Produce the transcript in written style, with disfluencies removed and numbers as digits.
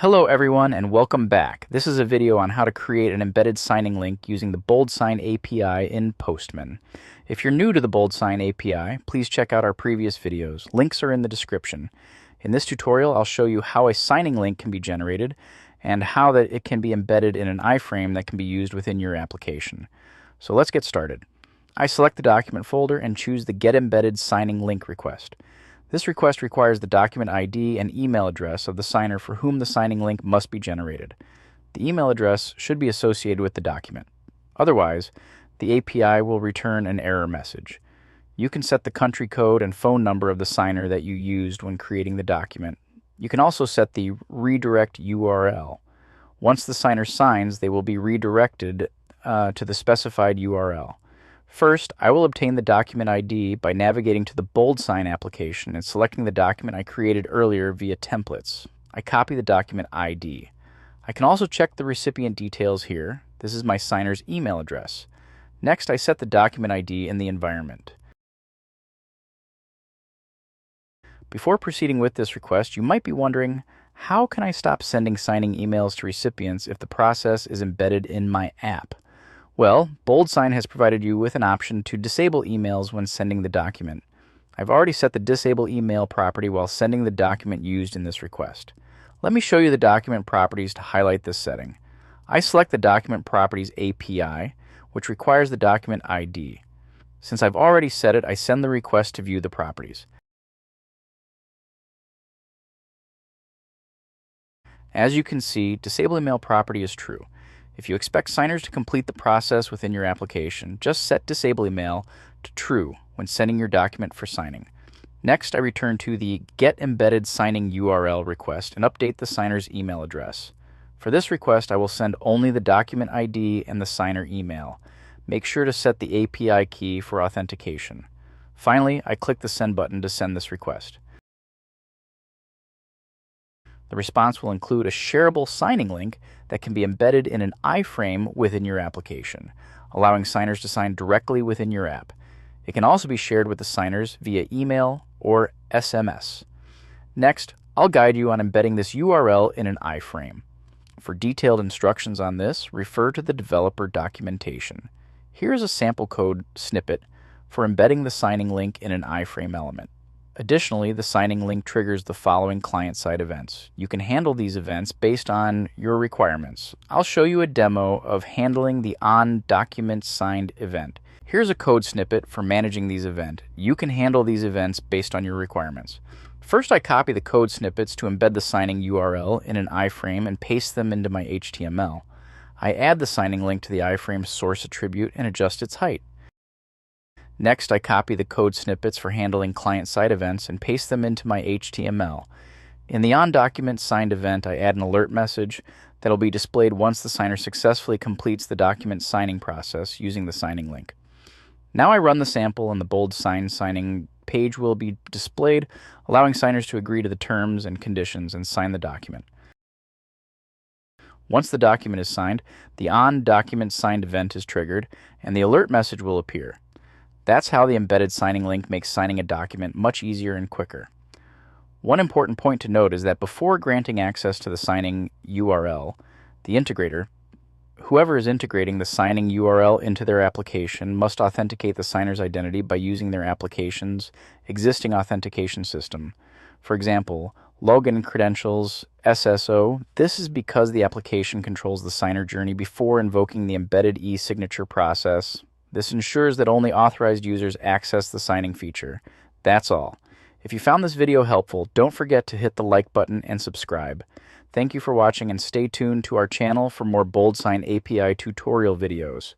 Hello everyone and welcome back. This is a video on how to create an embedded signing link using the BoldSign API in Postman. If you're new to the BoldSign API, please check out our previous videos. Links are in the description. In this tutorial, I'll show you how a signing link can be generated and how that it can be embedded in an iframe that can be used within your application. So let's get started. I select the document folder and choose the GetEmbeddedSignLink request. This request requires the document ID and email address of the signer for whom the signing link must be generated. The email address should be associated with the document. Otherwise, the API will return an error message. You can set the country code and phone number of the signer that you used when creating the document. You can also set the redirect URL. Once the signer signs, they will be redirected to the specified URL. First, I will obtain the document ID by navigating to the BoldSign application and selecting the document I created earlier via templates. I copy the document ID. I can also check the recipient details here. This is my signer's email address. Next, I set the document ID in the environment. Before proceeding with this request, you might be wondering, how can I stop sending signing emails to recipients if the process is embedded in my app? Well, BoldSign has provided you with an option to disable emails when sending the document. I've already set the disable email property while sending the document used in this request. Let me show you the document properties to highlight this setting. I select the document properties API, which requires the document ID. Since I've already set it, I send the request to view the properties. As you can see, disable email property is true. If you expect signers to complete the process within your application, just set disable email to true when sending your document for signing. Next, I return to the GetEmbeddedSignLink URL request and update the signer's email address. For this request, I will send only the document ID and the signer email. Make sure to set the API key for authentication. Finally, I click the send button to send this request. The response will include a shareable signing link that can be embedded in an iframe within your application, allowing signers to sign directly within your app. It can also be shared with the signers via email or SMS. Next, I'll guide you on embedding this URL in an iframe. For detailed instructions on this, refer to the developer documentation. Here's a sample code snippet for embedding the signing link in an iframe element. Additionally, the signing link triggers the following client-side events. You can handle these events based on your requirements. I'll show you a demo of handling the onDocumentSigned event. Here's a code snippet for managing these events. You can handle these events based on your requirements. First, I copy the code snippets to embed the signing URL in an iframe and paste them into my HTML. I add the signing link to the iframe source attribute and adjust its height. Next, I copy the code snippets for handling client-side events and paste them into my HTML. In the onDocumentSigned event, I add an alert message that will be displayed once the signer successfully completes the document signing process using the signing link. Now I run the sample and the BoldSign signing page will be displayed, allowing signers to agree to the terms and conditions and sign the document. Once the document is signed, the onDocumentSigned event is triggered and the alert message will appear. That's how the embedded signing link makes signing a document much easier and quicker. One important point to note is that before granting access to the signing URL, the integrator, whoever is integrating the signing URL into their application, must authenticate the signer's identity by using their application's existing authentication system. For example, login credentials, SSO. This is because the application controls the signer journey before invoking the embedded eSignature process. This ensures that only authorized users access the signing feature. That's all. If you found this video helpful, don't forget to hit the like button and subscribe. Thank you for watching and stay tuned to our channel for more BoldSign API tutorial videos.